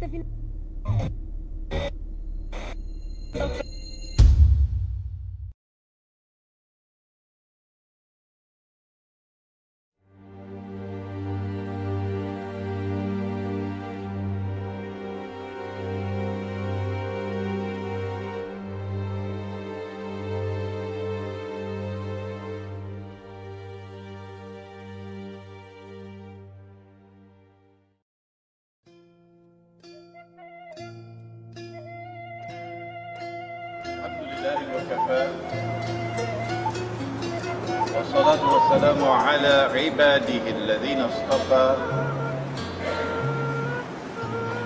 في وكفى والصلاة والسلام على عباده الذين اصطفى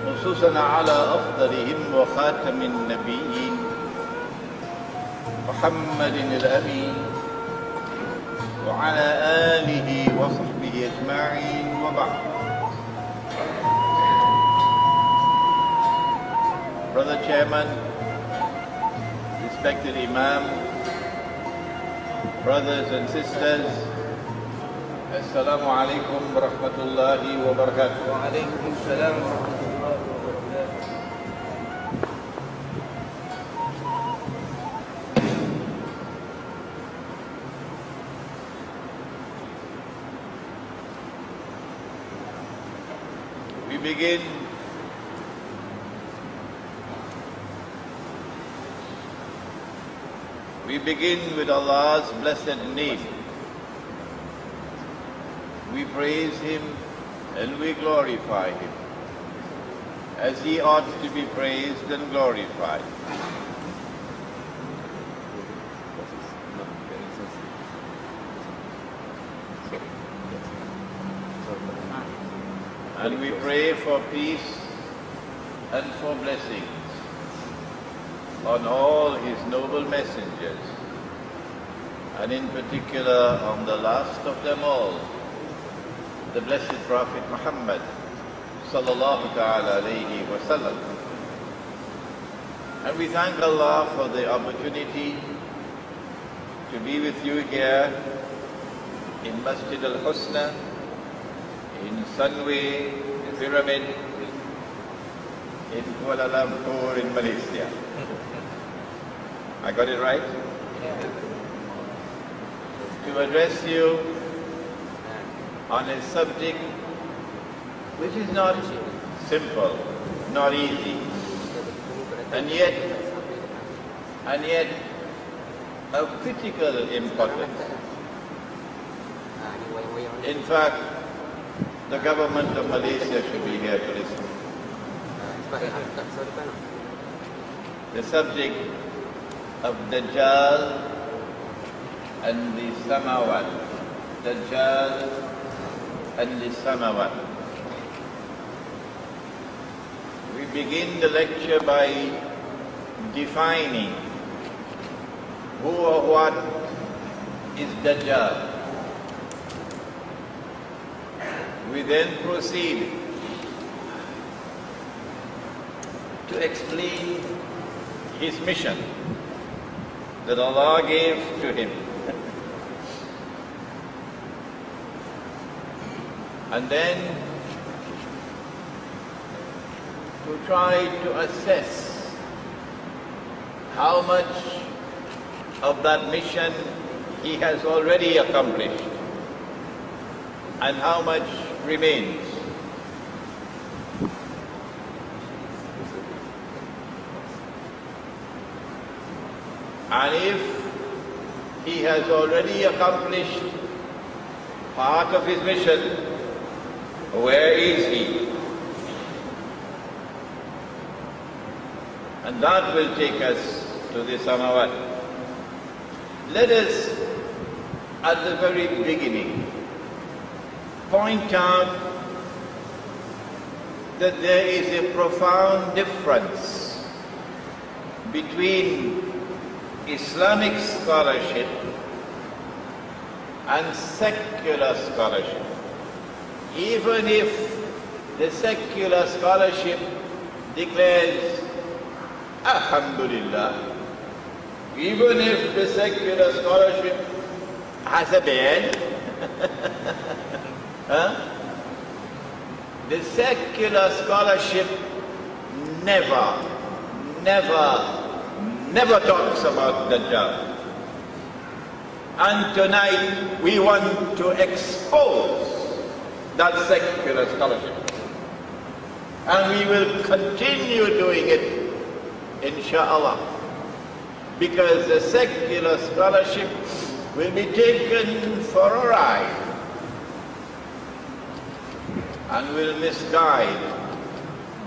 خصوصا على أفضلهم وخاتم النبيين محمد الأمين وعلى آله وصحبه أجمعين وبعد. Brother Chairman, respected Imam, brothers and sisters, Assalamu alaikum wa rahmatullahi wa barakatuh. Wa alaikum assalam wa rahmatullahi wa barakatuh. We begin with Allah's blessed name. We praise Him and we glorify Him as He ought to be praised and glorified. And we pray for peace and for blessings on all His noble messengers, and in particular on the last of them all, the blessed Prophet Muhammad sallallahu ta'ala alayhi wa sallam. And we thank Allah for the opportunity to be with you here in Masjid al-Husna, in Sunway, the Pyramid, in Kuala Lumpur in Malaysia. I got it right? To address you on a subject which is not simple, not easy, and yet of critical importance. In fact, the government of Malaysia should be here to listen. The subject of Dajjal and the Samawat. Dajjal and the Samawat. We begin the lecture by defining who or what is Dajjal. We then proceed to explain his mission that Allah gave to him. And then to try to assess how much of that mission he has already accomplished and how much remains. And if he has already accomplished part of his mission, where is he? And that will take us to the Samawat. Let us, at the very beginning, point out that there is a profound difference between Islamic scholarship and secular scholarship. Even if the secular scholarship declares Alhamdulillah, even if the secular scholarship has a ban, the secular scholarship never, never, never talks about Dajjal. And tonight we want to expose that secular scholarship. And we will continue doing it, inshallah, because the secular scholarship will be taken for a ride and will misguide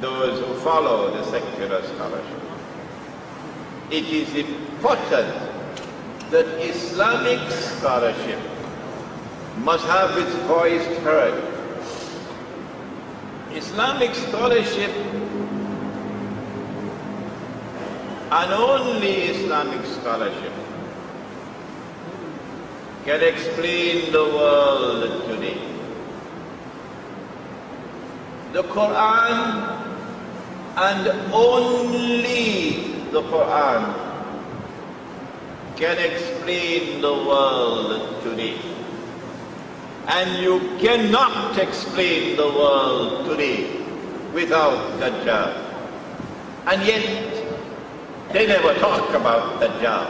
those who follow the secular scholarship. It is important that Islamic scholarship must have its voice heard. Islamic scholarship, and only Islamic scholarship, can explain the world today. The Quran, and only the Quran, can explain the world today. And you cannot explain the world today without Dajjal. And yet, they never talk about Dajjal.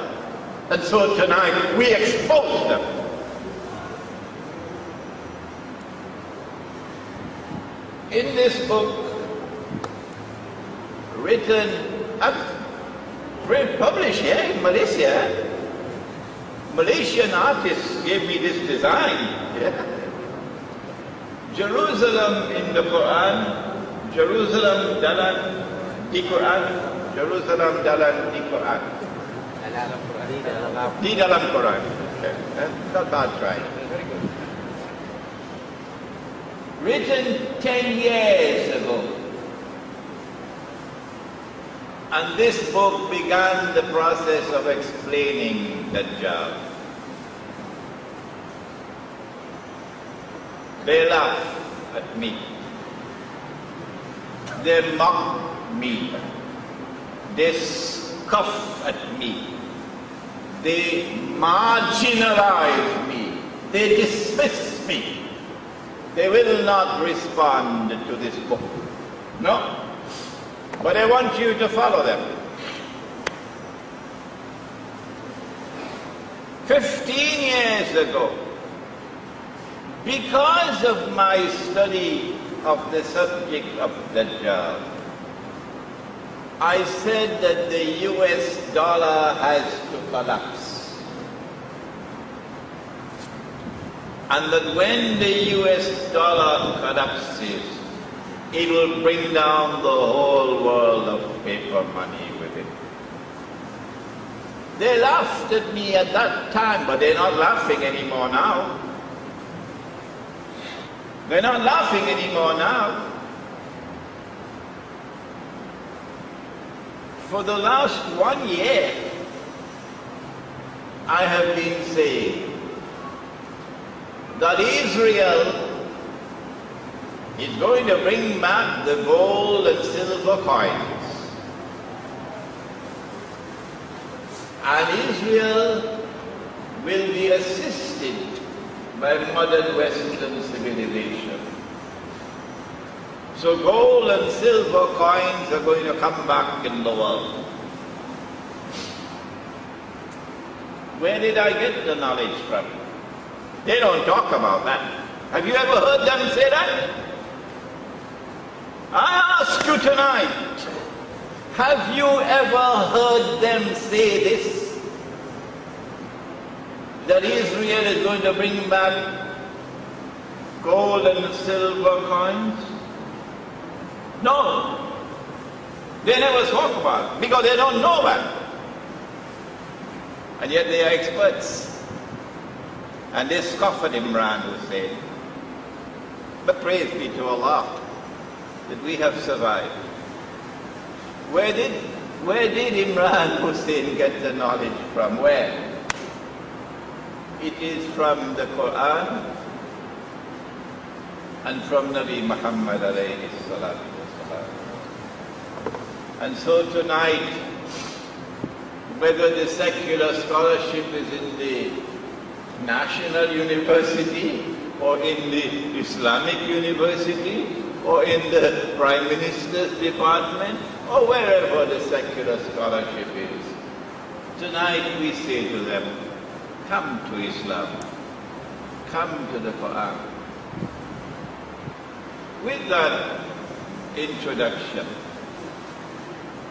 And so tonight, we expose them. In this book, written, published here in Malaysia, Malaysian artists gave me this design. Yeah. Jerusalem in the Quran, Jerusalem dalam di Quran, Jerusalem dalam di Quran. Di dalam Quran. Okay. Not bad try. Written 10 years ago. And this book began the process of explaining Dajjal. They laugh at me. They mock me. They scoff at me. They marginalize me. They dismiss me. They will not respond to this book. No. But I want you to follow them. 15 years ago, because of my study of the subject of Dajjal, I said that the US dollar has to collapse. And that when the US dollar collapses, it will bring down the whole world of paper money with it. They laughed at me at that time, but they're not laughing anymore now. They're not laughing anymore now. For the last 1 year, I have been saying that Israel is going to bring back the gold and silver coins. And Israel will be assisted by modern Western civilization. So gold and silver coins are going to come back in the world. Where did I get the knowledge from? They don't talk about that. Have you ever heard them say that? I ask you tonight, have you ever heard them say this? That Israel is going to bring back gold and silver coins? No. They never spoke about it because they don't know that. And yet they are experts. And they scoff at Imran Hussein. But praise be to Allah that we have survived. Where did Imran Hussein get the knowledge from? Where? It is from the Quran and from Nabi Muhammad alayhi salatu wasalam. And so tonight, whether the secular scholarship is in the National University or in the Islamic University or in the Prime Minister's department, or wherever the secular scholarship is. Tonight we say to them, come to Islam, come to the Quran. With that introduction,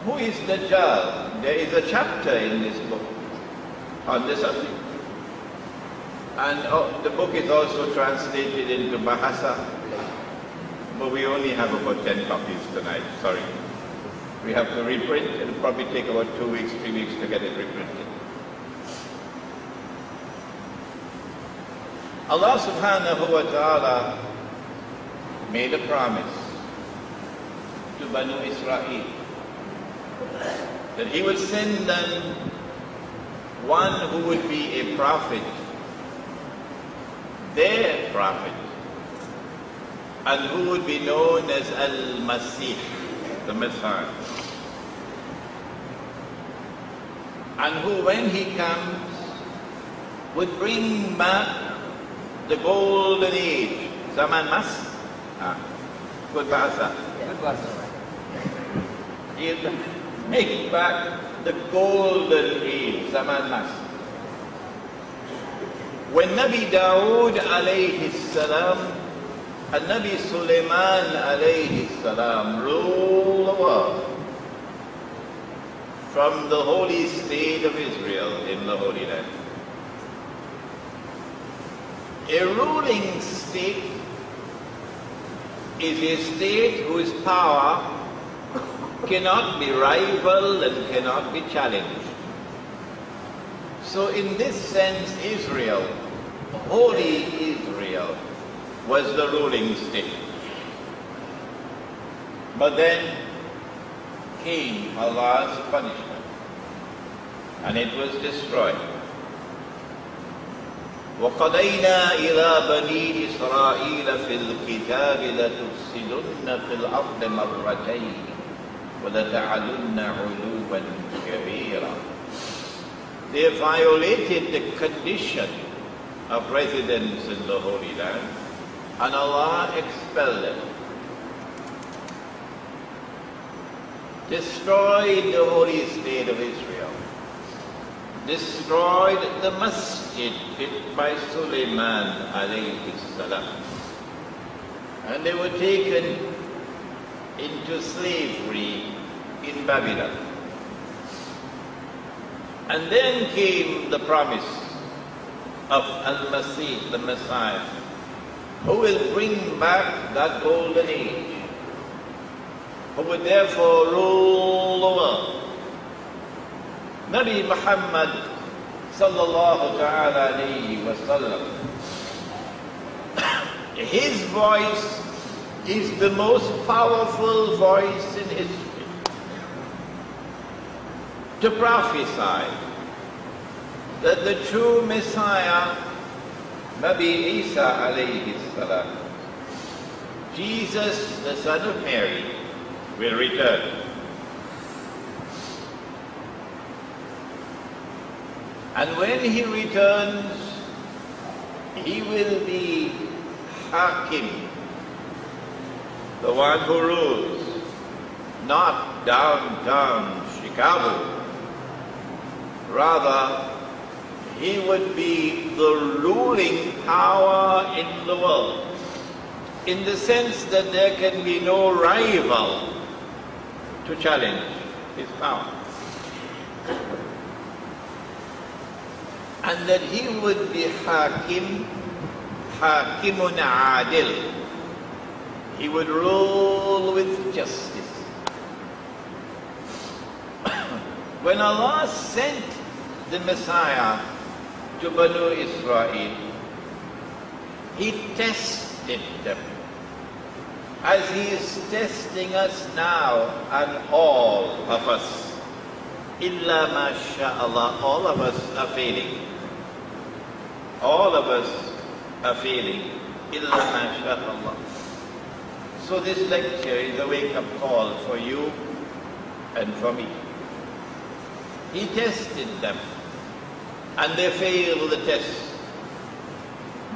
who is Dajjal? There is a chapter in this book on the subject. And the book is also translated into Bahasa, but we only have about 10 copies tonight, sorry. We have to reprint. It'll probably take about 2 weeks, 3 weeks to get it reprinted. Allah subhanahu wa ta'ala made a promise to Banu Israel that He would send them one who would be a prophet, their prophet, and who would be known as Al-Masih, the Messiah. And who, when he comes, would bring back the golden age. Zaman Mas? Good bahasa. He'll make back the golden age, Zaman Mas. When Nabi Dawood alayhi salam and Nabi Sulaiman alayhi salam ruled the world from the holy state of Israel in the Holy Land. A ruling state is a state whose power cannot be rivaled and cannot be challenged. So in this sense, Israel, holy Israel, was the ruling state. But then came Allah's punishment, and it was destroyed. وَقَضَيْنَا إِلَى بَنِي إِسْرَائِيلَ فِي الْكِتَابِ لَتُفْسِدُنَّ فِي الْأَرْضِ مَرَّتَيْنِ وَلَتَعْلُنَّ عُلُوًّا كَبِيرًا. They violated the condition of residence in the Holy Land, and Allah expelled them. Destroyed the holy state of Israel. Destroyed the masjid built by Sulaiman alayhi salam. And they were taken into slavery in Babylon. And then came the promise of Al-Masih, the Messiah, who will bring back that golden age, who would therefore rule the world. Nabi Muhammad sallallahu ta'ala alayhi wa sallam, his voice is the most powerful voice in history to prophesy that the true Messiah, Nabi Isa alayhi salam, Jesus the son of Mary, will return. And when he returns, he will be Hakim, the one who rules, not downtown Chicago. Rather, he would be the ruling power in the world, in the sense that there can be no rival to challenge his power. And that he would be Hakim, Hakimun Adil. He would rule with justice. When Allah sent the Messiah to Banu Israel, He tested them, as He is testing us now and all of us. Illa masha'Allah, all of us are failing. All of us are failing. Illa masha'Allah. So this lecture is a wake-up call for you and for me. He tested them, and they failed the test.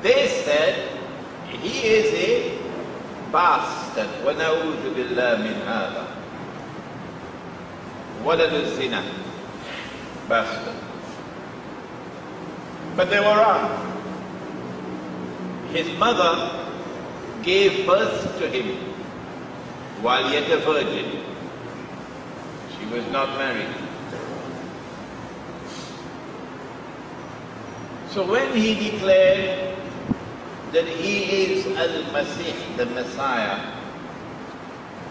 They said, he is a bastard. bastard. وَنَعُوذُ بِاللَّهِ مِنْ هَذَا. وَلَدُ الزِّنَا. Bastard. But they were wrong. His mother gave birth to him while yet a virgin. She was not married. So when he declared that he is Al-Masih, the Messiah,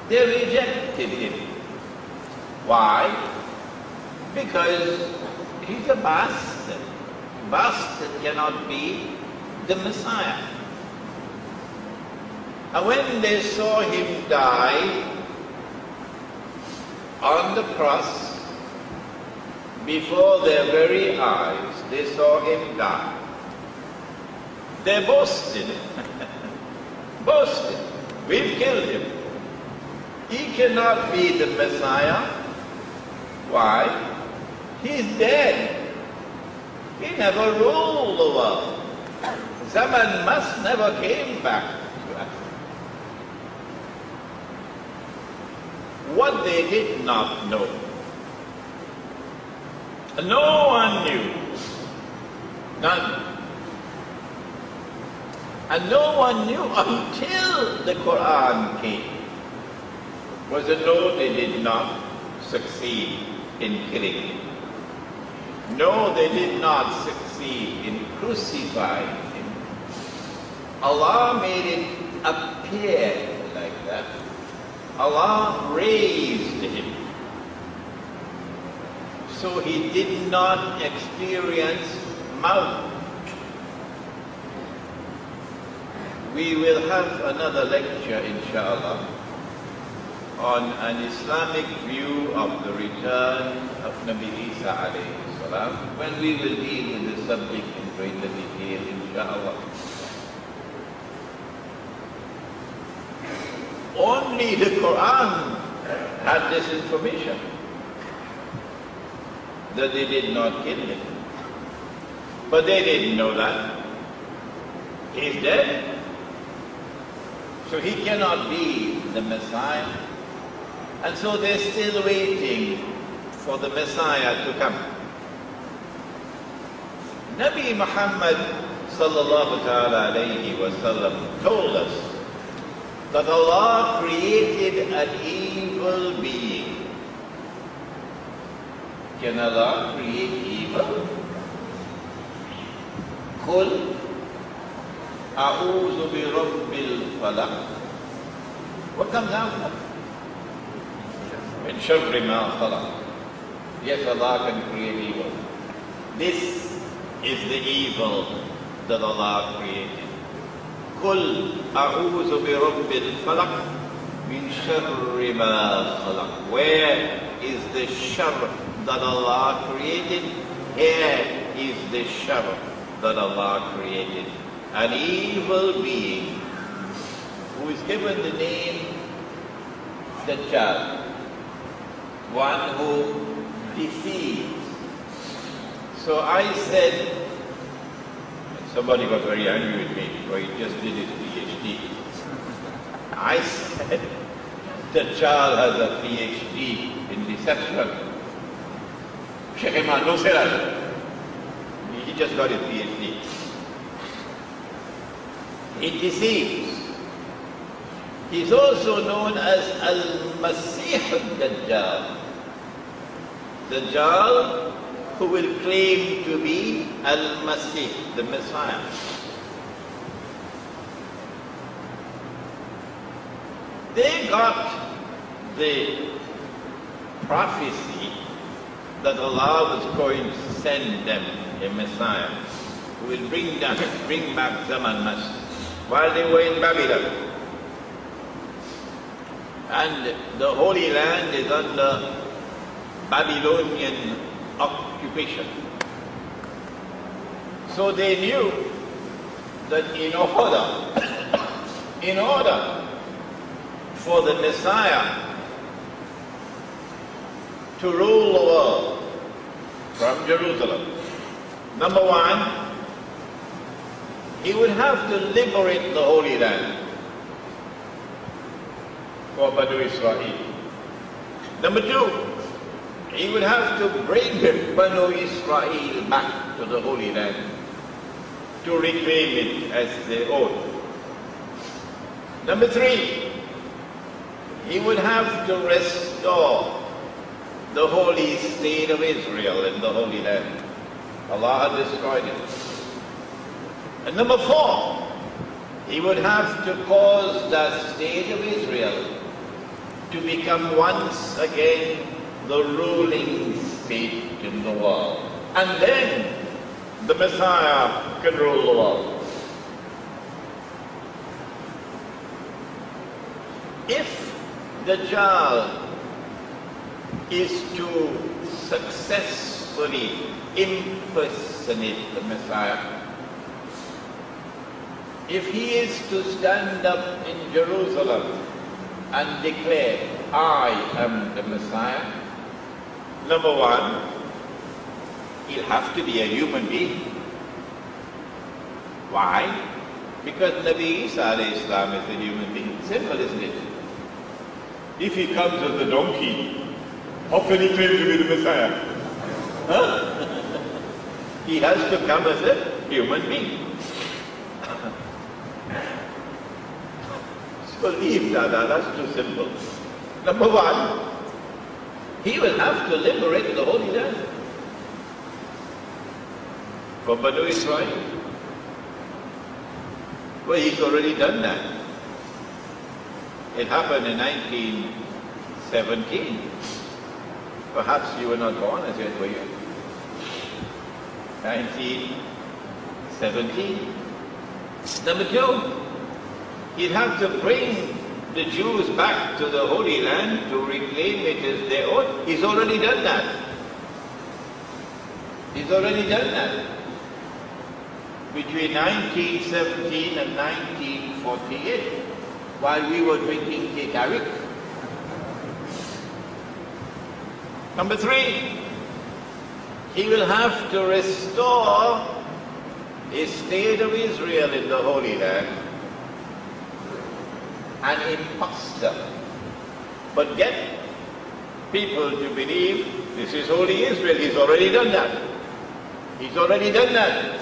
they rejected him. Why? Because he's a bastard. Bastard cannot be the Messiah. And when they saw him die on the cross, before their very eyes, they saw him die. They boasted. Boasted. We've killed him. He cannot be the Messiah. Why? He's dead. He never ruled the world. Zaman must never came back to us. What they did not know, no one knew. None. And no one knew until the Quran came. Was it no, they did not succeed in killing him. No, they did not succeed in crucifying him. Allah made it appear like that. Allah raised him. So he did not experience maut. We will have another lecture, inshallah, on an Islamic view of the return of Nabi Isa alayhi salam, when we will deal with the subject in greater detail, inshallah. Only the Quran had this information, that they did not kill him. But they didn't know that. He's dead. So he cannot be the Messiah. And so they're still waiting for the Messiah to come. Nabi Muhammad sallallahu ta'ala alayhi wa sallam told us that Allah created an evil being. Can Allah create evil? قُلْ أَعُوذُ بِرَبِّ الْفَلَقِ. What comes after? مِنْ شَرِّ مَا خَلَقَ. Yes, Allah can create evil. This is the evil that Allah created. قُلْ أَعُوذُ بِرَبِّ الْفَلَقِ مِنْ شَرِّ مَا خَلَقَ. Where is the shar that Allah created? Here is the shar that Allah created. An evil being who is given the name Dajjal, one who deceives. So I said, somebody got very angry with me, so he just did his PhD. I said, Dajjal has a PhD in deception. Sheikh Imam, no say that. He just got his PhD. He deceives. He's also known as Al-Masih al-Dajjal. Dajjal who will claim to be Al-Masih, the Messiah. They got the prophecy that Allah was going to send them a Messiah who will bring back Zaman Mas while they were in Babylon. And the Holy Land is under Babylonian occupation. So they knew that in order for the Messiah to rule the world from Jerusalem, number one, he would have to liberate the Holy Land. for Banu Israel. Number two, he would have to bring Banu Israel back to the Holy Land to reclaim it as their own. Number three, he would have to restore the holy state of Israel in the Holy Land. Allah had destroyed it. And number four, he would have to cause the state of Israel to become once again the ruling state in the world. And then the Messiah can rule the world. If the Dajjal is to successfully impersonate the Messiah, if he is to stand up in Jerusalem and declare, I am the Messiah, number one, he'll have to be a human being. Why? Because Nabi Isa alayhi salam is a human being. Simple, isn't it? If he comes as a donkey, how can he claim to be the Messiah? Huh? He has to come as a human being. So leave that, that's too simple. Number one, he will have to liberate the Holy Land for Banu Israel. Well, he's already done that. It happened in 1917. Perhaps you were not born as yet, were you? 1917. Number two, he'd have to bring the Jews back to the Holy Land to reclaim it as their own. He's already done that. He's already done that. Between 1917 and 1948, while we were drinking Teh Tarik. Number three, he will have to restore a state of Israel in the Holy Land, an impostor, but get people to believe this is Holy Israel. He's already done that. He's already done that.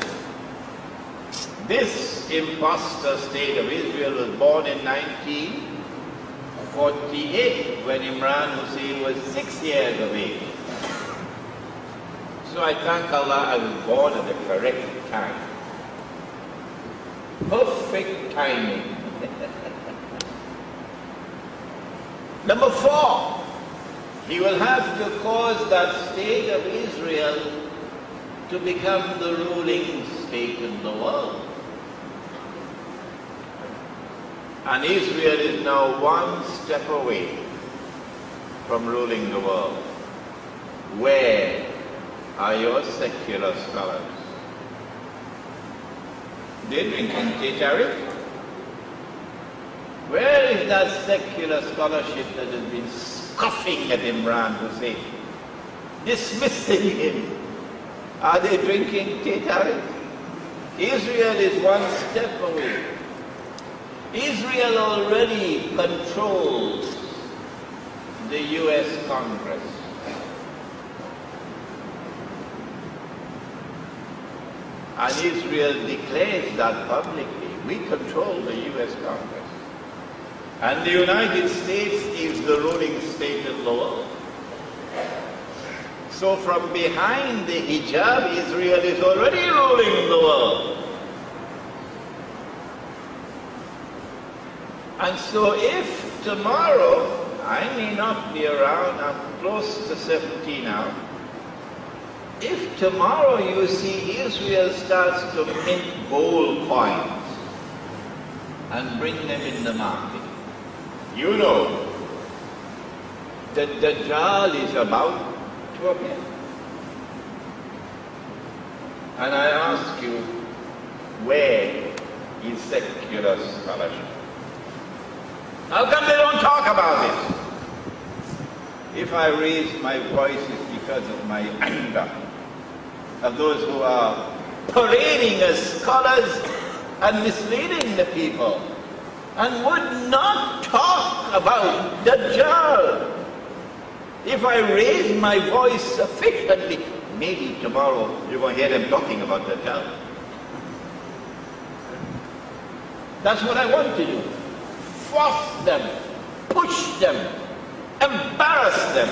This impostor state of Israel was born in 1948 when Imran Hussein was 6 years of age. So I thank Allah I was born at the correct time. Perfect timing. Number four, he will have to cause that state of Israel to become the ruling state in the world. And Israel is now one step away from ruling the world. Where are your secular scholars? They're drinking Teh Tarik. Where is that secular scholarship that has been scoffing at Imran Hussein, dismissing him? Are they drinking Teh Tarik? Israel is one step away. Israel already controls the US Congress. And Israel declares that publicly. We control the US Congress. And the United States is the ruling state in the world. So from behind the hijab, Israel is already ruling the world. And so if tomorrow, I may not be around, I'm close to 70 now, if tomorrow you see Israel starts to mint gold coins and bring them in the market, you know that the Dajjal is about to appear. And I ask you, where is secular scholarship? How come they don't talk about it? If I raise my voice, it's because of my anger of those who are parading as scholars and misleading the people. and would not talk about Dajjal. If I raise my voice sufficiently, maybe tomorrow you're going to hear them talking about Dajjal. That's what I want to do. Force them, push them, embarrass them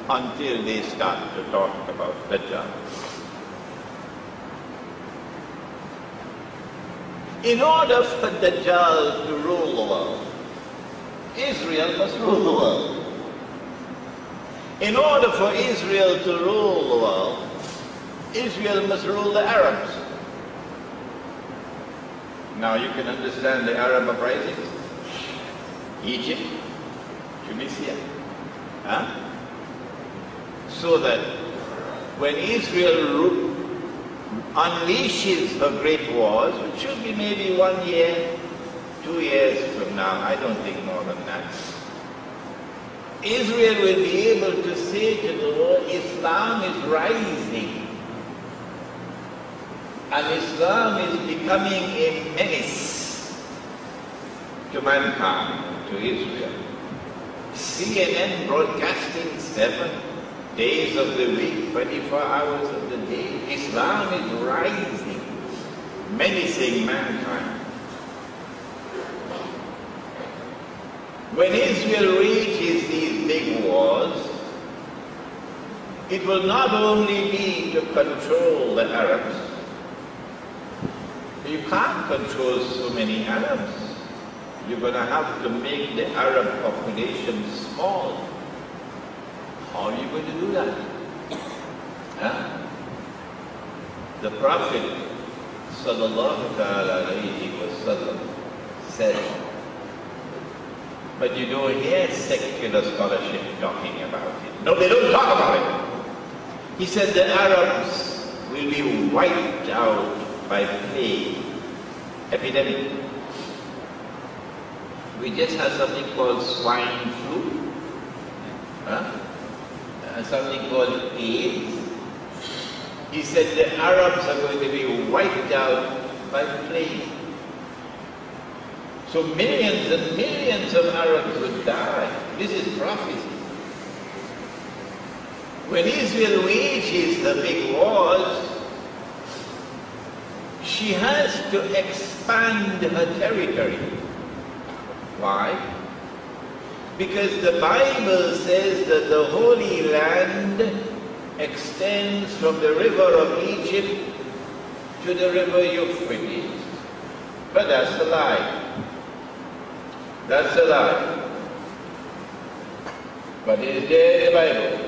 until they start to talk about Dajjal. In order for Dajjal to rule the world, Israel must rule the world. In order for Israel to rule the world, Israel must rule the Arabs. Now you can understand the Arab uprisings. Egypt, Tunisia. So that when Israel unleashes her great wars, which should be maybe 1 year, 2 years from now, I don't think more than that, Israel will be able to say to the world, Islam is rising. And Islam is becoming a menace to mankind, to Israel. CNN broadcasting 7 days of the week, 24 hours of the day. Islam is rising, menacing mankind. When Israel wages these big wars, it will not only be to control the Arabs. You can't control so many Arabs. You're going to have to make the Arab population small. How are you going to do that? The Prophet ﷺ said, but you don't hear secular scholarship talking about it. No, they don't talk about it. He said the Arabs will be wiped out by plague, epidemic. We just had something called swine flu, and something called AIDS. He said the Arabs are going to be wiped out by plague. So millions and millions of Arabs would die. This is prophecy. When Israel wages the big wars, she has to expand her territory. Why? Because the Bible says that the Holy Land extends from the river of Egypt to the river Euphrates. But that's a lie. That's a lie. But it is there in the Bible.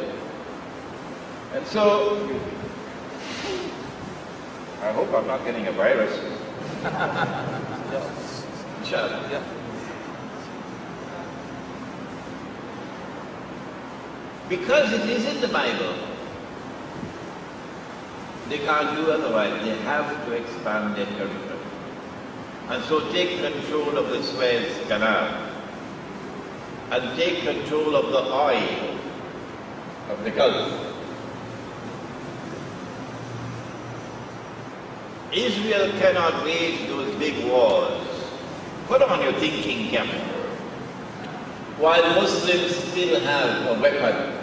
And so, I hope I'm not getting a virus. Inshallah. Yeah. Because it is in the Bible, they can't do otherwise. They have to expand their territory. And so take control of the Suez Canal and take control of the oil of the Gulf. Israel cannot wage those big wars. Put on your thinking cap. While Muslims still have a weapon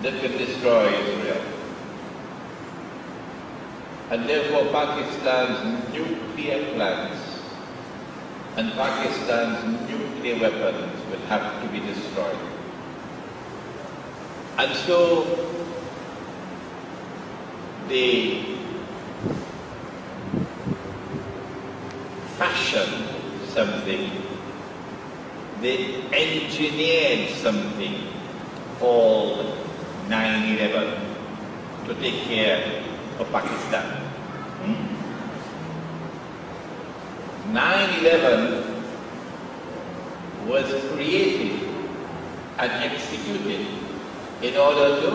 that can destroy Israel. And therefore Pakistan's nuclear plants and Pakistan's nuclear weapons will have to be destroyed. And so they fashioned something, they engineered something called 9/11 to take care of Pakistan. 9/11 was created and executed in order to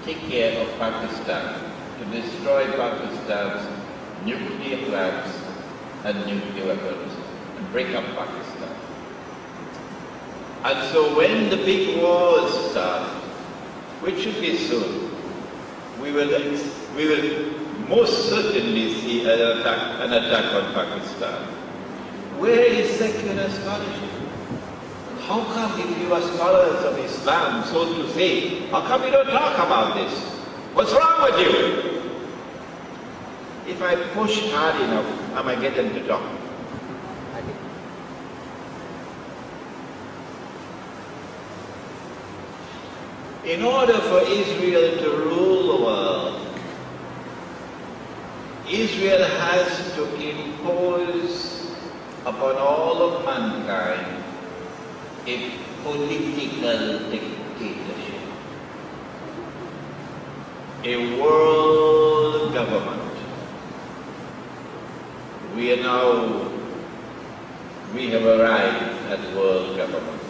take care of Pakistan, to destroy Pakistan's nuclear plants and nuclear weapons, and break up Pakistan. And so when the big wars start, which should be soon, we will most certainly see an attack on Pakistan. Where is secular scholarship? How come if you are scholars of Islam, so to say, how come you don't talk about this? What's wrong with you? If I push hard enough, I might get them to talk. In order for Israel to rule the world, Israel has to impose upon all of mankind a political dictatorship, a world government. We have arrived at world government.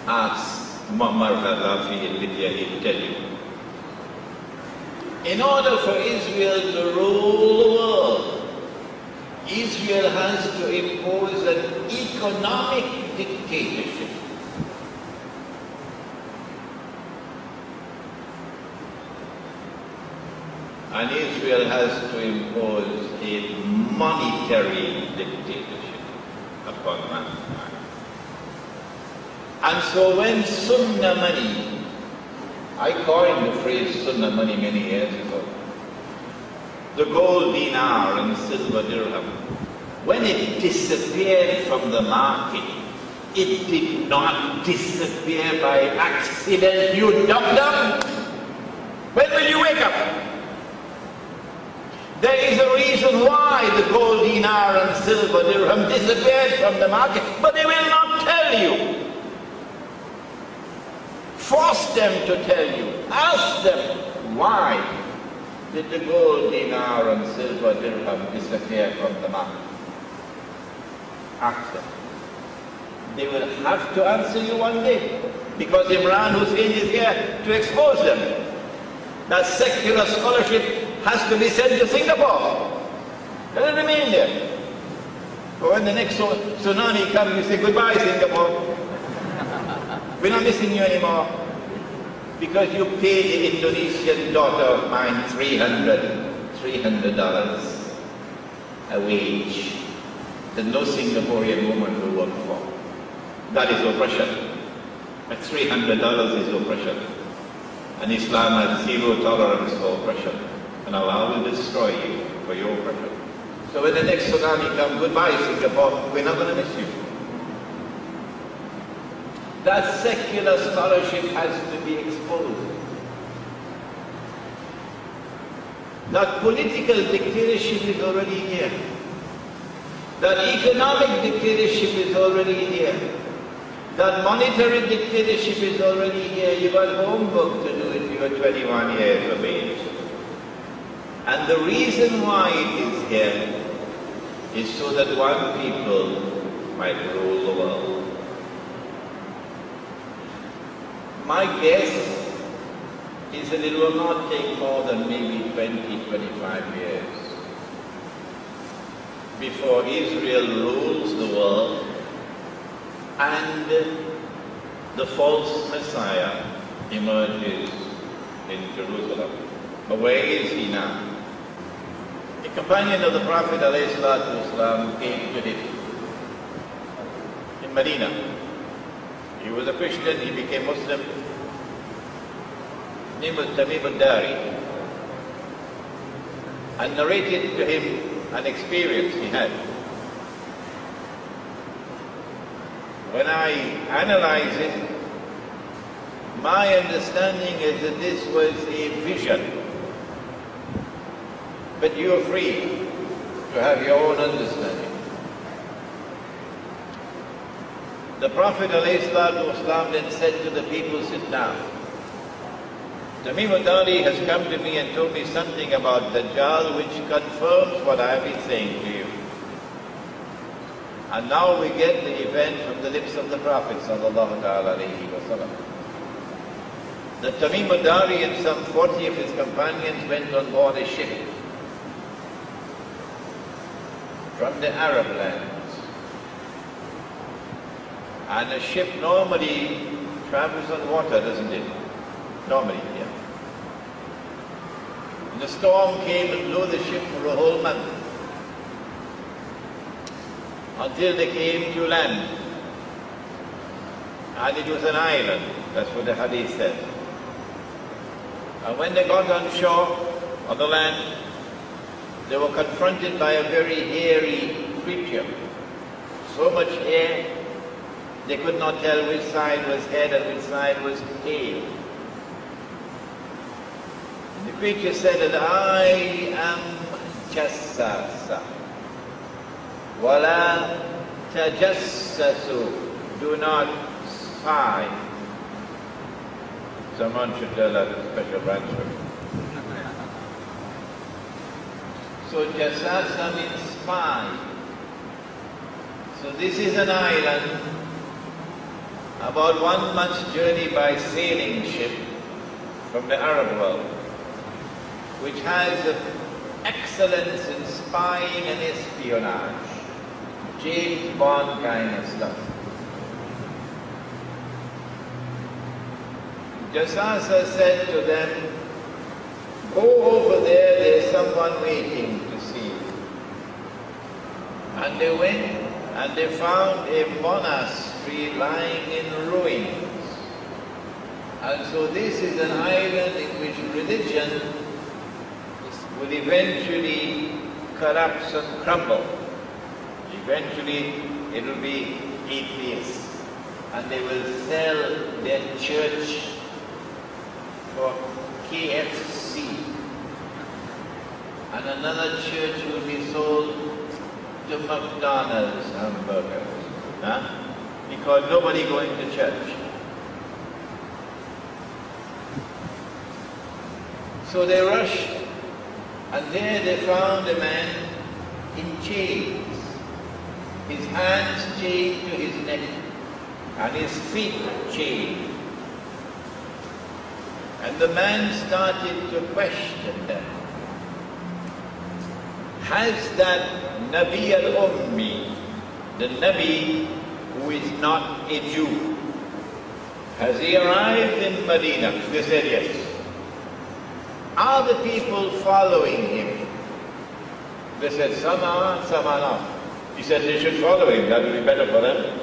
Ask Muammar Gaddafi in Libya, he'll tell you. In order for Israel to rule the world, Israel has to impose an economic dictatorship. And Israel has to impose a monetary dictatorship upon mankind. And so when Sunnah money, I coined the phrase Sunnah money many years ago, the gold dinar and silver dirham, when it disappeared from the market, it did not disappear by accident, you dum-dum. When will you wake up? There is a reason why the gold dinar and silver dirham disappeared from the market, but they will not tell you. Force them to tell you. Ask them, why did the gold dinar and silver dirham disappear from the market? Ask them. They will have to answer you one day, because Imran Hussein is here to expose them. That secular scholarship has to be sent to Singapore. Let it remain there. But when the next tsunami comes, you say, goodbye Singapore. We're not missing you anymore. Because you paid the Indonesian daughter of mine $300 a wage that no Singaporean woman will work for. That is oppression. That $300 is oppression. And Islam has zero tolerance for oppression. And Allah will destroy you for your oppression. So when the next tsunami comes, goodbye Singapore, we're not going to miss you. That secular scholarship has to be exposed. That political dictatorship is already here. That economic dictatorship is already here. That monetary dictatorship is already here. You got homework to do if you are 21 years of age. And the reason why it is here is so that one people might rule the world. My guess is that it will not take more than maybe 20, 25 years before Israel rules the world and the false Messiah emerges in Jerusalem. But where is he now? A companion of the Prophet ﷺ came to him in Medina. He was a Christian, he became Muslim. His name was Tamim al-Dari, and narrated to him an experience he had. When I analyze it, my understanding is that this was a vision. But you are free to have your own understanding. The Prophet ﷺ then said to the people, sit down. Tamim al-Dari has come to me and told me something about Dajjal which confirms what I have been saying to you. And now we get the event from the lips of the Prophet ﷺ. The Tamim al-Dari and some 40 of his companions went on board a ship from the Arab lands. And a ship normally travels on water, doesn't it? Normally, yeah. And the storm came and blew the ship for a whole month. until they came to land. And it was an island, that's what the hadith says. And when they got on shore, on the land, they were confronted by a very hairy creature. So much hair, they could not tell which side was head and which side was tail. And the creature said that I am jassasa. Wala tajassasu. Do not spy. Someone should tell us a special branch for me. So jassasa means spy. So this is an island about 1 month's journey by sailing ship from the Arab world, which has excellence in spying and espionage, James Bond kind of stuff. Jassasa said to them, go over there, there's someone waiting to see you. And they went and they found a monastery lying in ruins. And so this is an island in which religion will eventually collapse and crumble. Eventually it will be atheists, and they will sell their church for KFC, and another church will be sold to McDonald's hamburgers, because nobody going to church. So they rushed, and there they found a man in chains, his hands chained to his neck, and his feet chained. And the man started to question them. Has that Nabi al-Ummi, the Nabi who is not a Jew, has he arrived in Medina? They said yes. Are the people following him? They said some are, some are not. He said they should follow him, that would be better for them.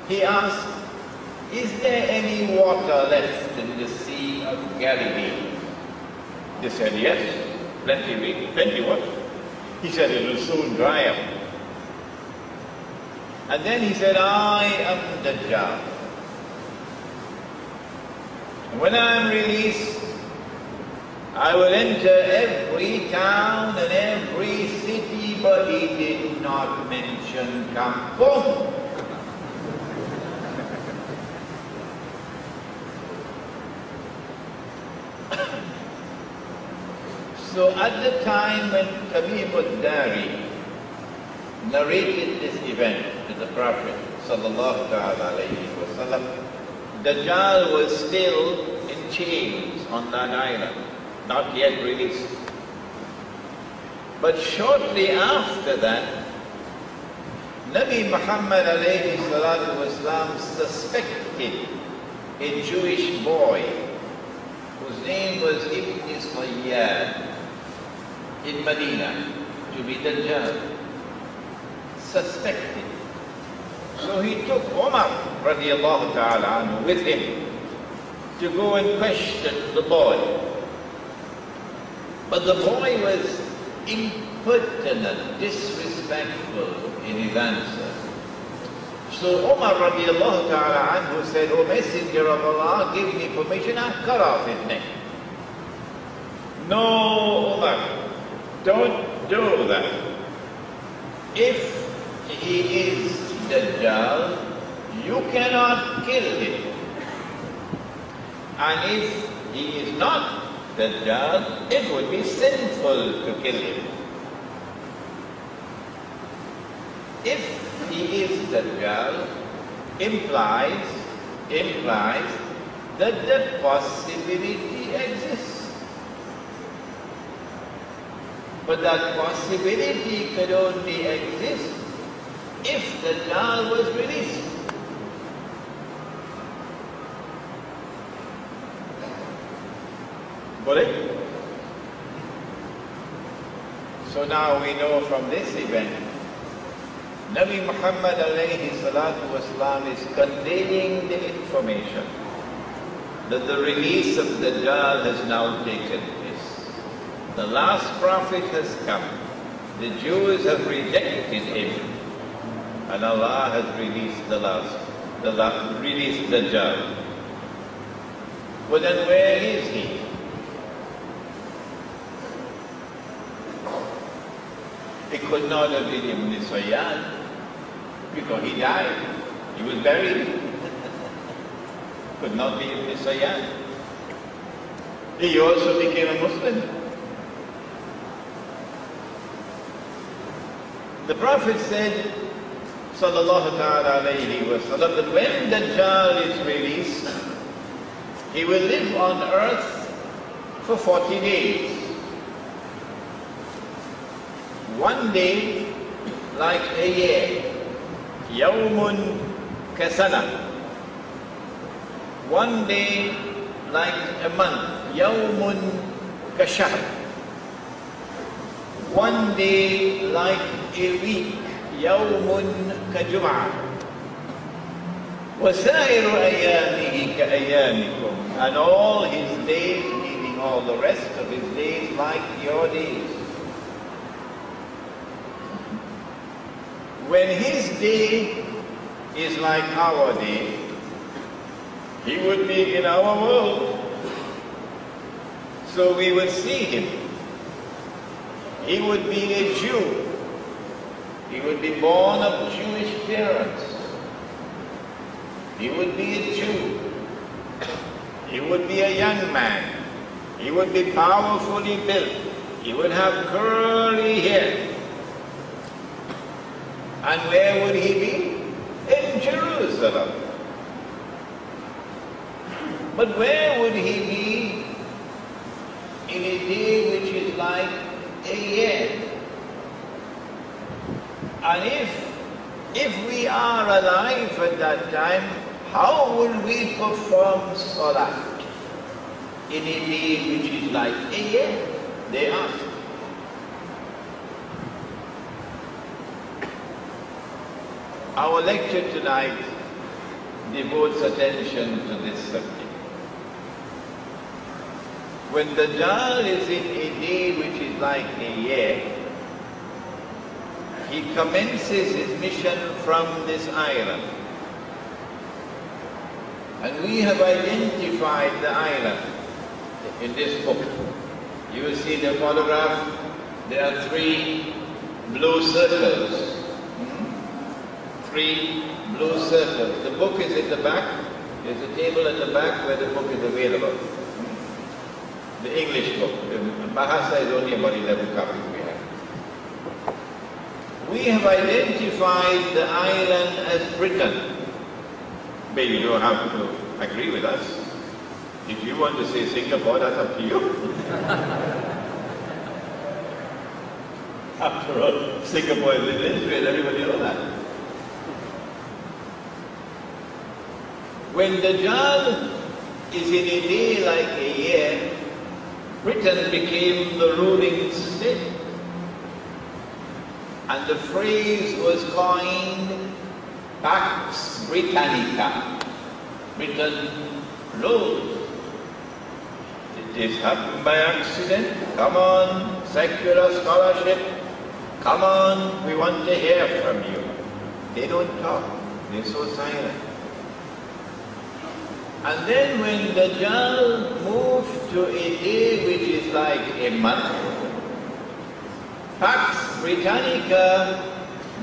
He asked, is there any water left in the Sea of Galilee? They said yes, plenty water. He said it will soon dry up. And then he said, I am the Dajjal. And when I am released, I will enter every town and every city, but he did not mention Kampung. So at the time when Tamim al-Dari narrated this event to the Prophet sallallahu alayhi wa sallam, Dajjal was still in chains on that island, not yet released. But shortly after that, Nabi Muhammad alayhi salatu wasalam suspected a Jewish boy whose name was Ibn Sayyad in Medina to be Dajjal. Suspected. So he took Umar radiallahu ta'ala anhu with him to go and question the boy. But the boy was impertinent, disrespectful in his answer. So Umar radiallahu ta'ala anhu said, O Messenger of Allah, give me permission, I'll cut off his neck. No, Umar, don't do that. If he is Dajjal, you cannot kill him. And if he is not Dajjal, it would be sinful to kill him. If he is Dajjal, implies that the possibility exists. But that possibility could only exist if the Dajjal was released. Correct? So now we know from this event Nabi Muhammad alayhi salatu wasalam is conveying the information that the release of the Dajjal has now taken place. The last prophet has come. The Jews have rejected him, and Allah has released released the Dajjal. Well then where is he? It could not have been Ibn Sayyad, because he died. He was buried. Could not be Ibn Sayyad. He also became a Muslim. The Prophet said, sallallahu ta'ala alayhi wa sallam, that when Dajjal is released, he will live on earth for 40 days. One day like a year. Yawmun kasana. One day like a month. Yawmun kashahr. One day like a week. Yawmun kajum'ah. وَسَائِرُ أَيَّامِهِ كَأَيَّامِكُمْ. And all his days, meaning all the rest of his days, like your days. When his day is like our day, he would be in our world. So we would see him. He would be a Jew. He would be born of Jewish parents. He would be a Jew. He would be a young man. He would be powerfully built. He would have curly hair. And where would he be? In Jerusalem. But where would he be in a day which is like a year? And if we are alive at that time, how will we perform salah in a day which is like a year? They asked. Our lecture tonight devotes attention to this subject. When Dajjal is in a day which is like a year, he commences his mission from this island. And we have identified the island in this book. You will see the photograph. There are 3 blue circles. 3 blue circles. The book is in the back. There's a table at the back where the book is available. The English book. Bahasa is only about 11 copies we have. We have identified the island as Britain. But you don't have to agree with us. If you want to say Singapore, that's up to you. After all, Singapore is in Israel, everybody knows that. When Dajjal is in a day like a year, Britain became the ruling state. And the phrase was coined Pax Britannica. Britain ruled. Did this happen by accident? Come on, secular scholarship. Come on, we want to hear from you. They don't talk. They're so silent. And then when Dajjal moved to a day which is like a month, Pax Britannica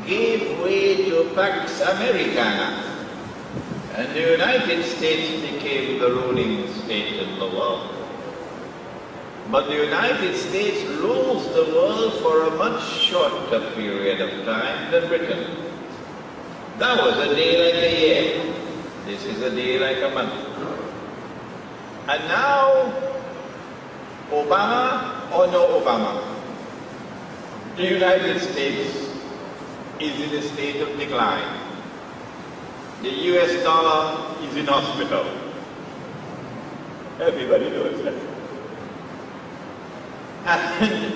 gave way to Pax Americana, and the United States became the ruling state in the world. But the United States rules the world for a much shorter period of time than Britain. That was a day like a year. This is a day like a month. And now, Obama or no Obama, the United States is in a state of decline. The US dollar is in hospital. Everybody knows that. And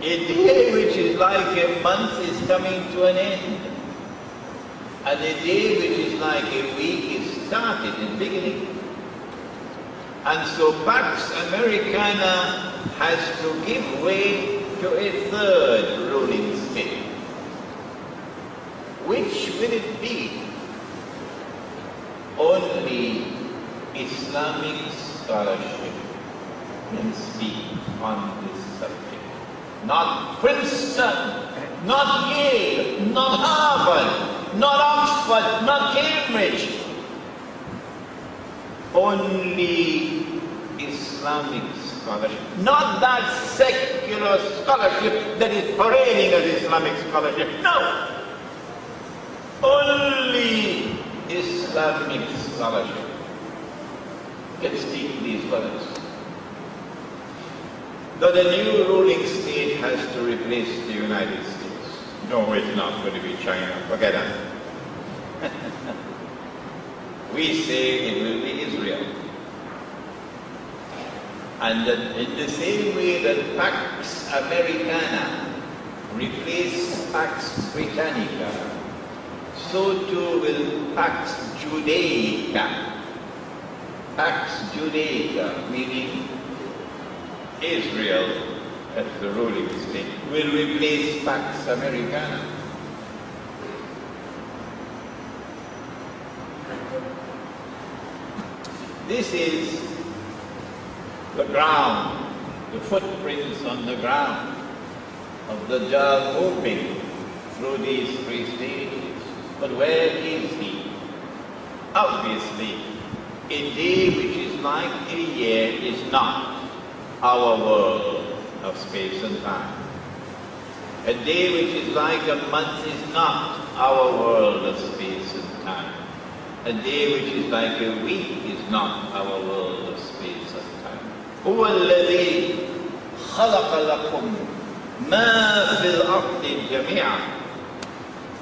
a day which is like a month is coming to an end. And a day which is like a week is started in the beginning. And so Pax Americana has to give way to a third ruling state. Which will it be? Only Islamic scholarship can speak on this subject. Not Princeton, not Yale, not Harvard, not Oxford, not Cambridge. Only Islamic scholarship. Not that secular scholarship that is parading as Islamic scholarship. No! Only Islamic scholarship can speak these words. Though the new ruling state has to replace the United States. No, it's not going to be China. Forget that. We say it will be Israel. And that in the same way that Pax Americana replaced Pax Britannica, so too will Pax Judaica. Pax Judaica, meaning Israel as the ruling state, will replace Pax Americana. This is the ground, the footprints on the ground of the Dajjal moving through these three stages. But where is he? Obviously, a day which is like a year is not our world of space and time. A day which is like a month is not our world of space and time. A day which is like a week is not our world of space and time. هو الذي خلق لكم ما في الأرض جميعا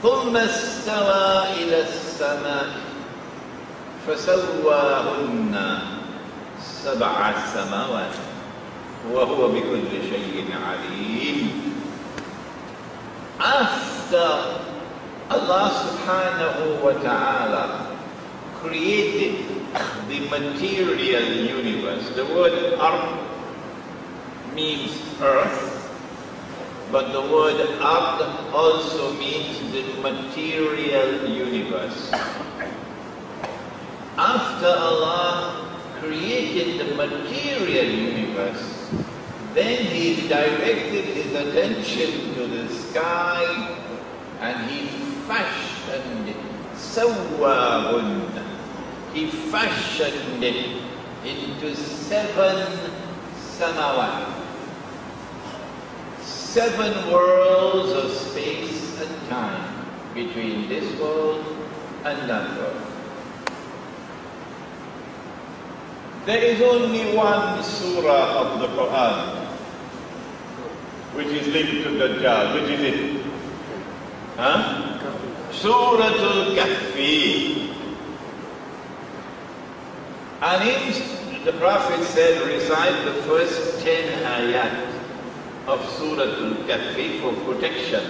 ثم استوى إلى السماء فسواهن سبع سماوات وهو بكل شيء عليم. After Allah subhanahu wa ta'ala created the material universe, the word Ard means earth, but the word Ard also means the material universe. After Allah created the material universe, then He directed His attention to the sky and He fashioned Sawwahun. He fashioned it into 7 samawat, 7 worlds of space and time between this world and that world. There is only one surah of the Quran which is linked to Dajjal. Which is it? Huh? Suratul Kahfi. And the Prophet said, recite the first 10 ayat of Suratul Kahfi for protection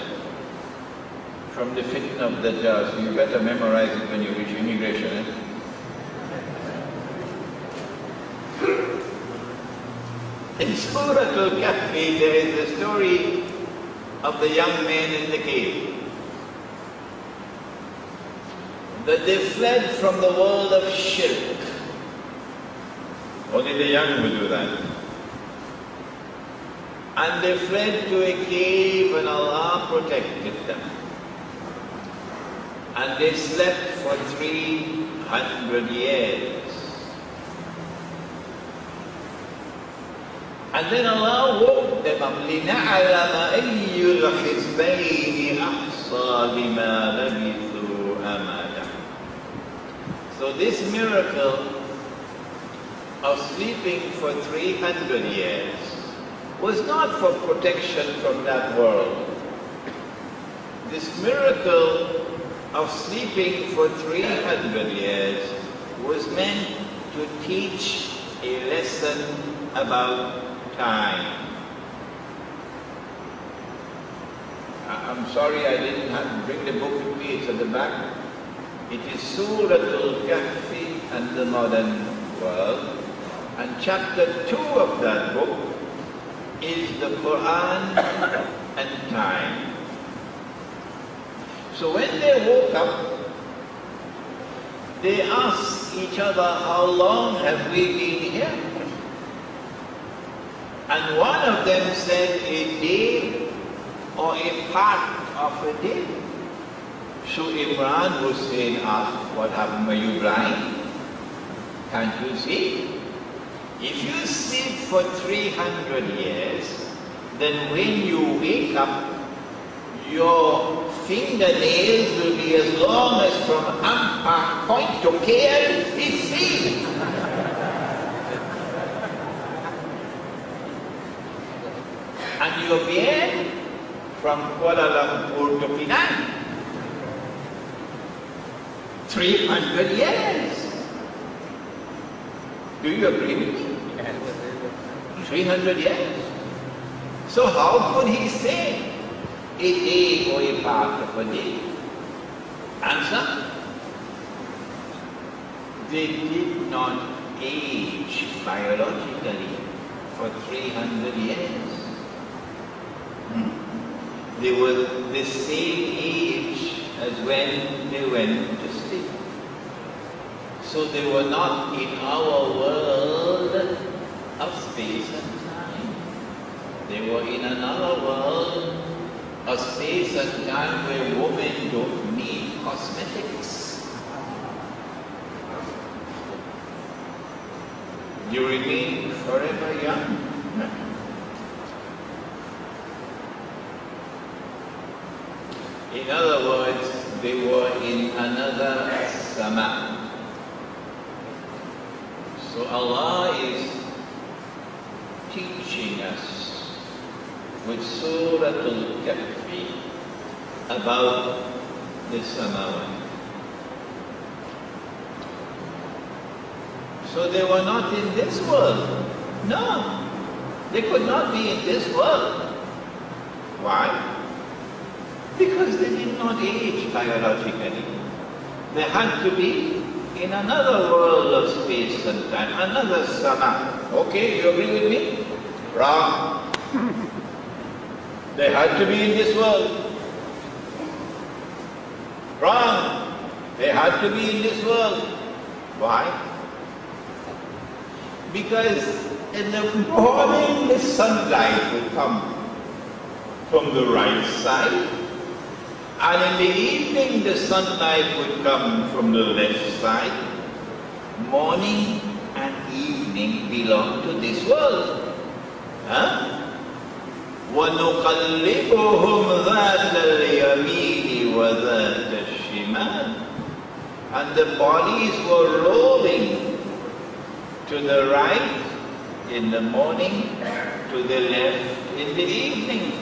from the fitna of Dajjal. So you better memorize it when you reach immigration. In Suratul Kahfi, there is the story of the young men in the cave. That they fled from the world of shirk. Only the young will do that. And they fled to a cave and Allah protected them. And they slept for 300 years. And then Allah woke them up. لِنَعْلَمَ أَيُّ الْحِزْبَيْنِ أَحْصَى لِمَا لَبِثُوا أَمَدًا. So this miracle of sleeping for 300 years was not for protection from that world. This miracle of sleeping for 300 years was meant to teach a lesson about time. I'm sorry I didn't bring the book with me, it's at the back. It is Surah Al-Kahfi and the modern world. And chapter 2 of that book is the Quran and time. So when they woke up, they asked each other, how long have we been here? And one of them said, a day or a part of a day. So Imran Hussein asked, what happened? Were you blind? Can't you see? If you sleep for 300 years, then when you wake up, your fingernails will be as long as from Ampang Point to KLCC. And your beard from Kuala Lumpur to Penang. 300 years. Do you agree with me? 300 years. So how could he say a day or a part of a day? Answer? They did not age biologically for 300 years. They were the same age as when they went to sleep. So they were not in our world of space and time. They were in another world of space and time where women don't need cosmetics. You remain forever young. In other words, they were in another sama. So Allah is teaching us with Surah Al-Kahfi about the samawat. So they were not in this world. No, they could not be in this world. Why? Because they did not age biologically. They had to be in another world of space and time, another sama. Okay, you agree with me? Wrong. They had to be in this world. Wrong. They had to be in this world. Why? Because in the morning the sunlight would come from the right side, and in the evening the sunlight would come from the left side. Morning and evening belong to this world. وَنُقَلِّبُهُمْ ذَاتَ الْيَمِينِ وَذَاتَ الشِّمَالِ. And the bodies were rolling to the right in the morning, to the left in the evening.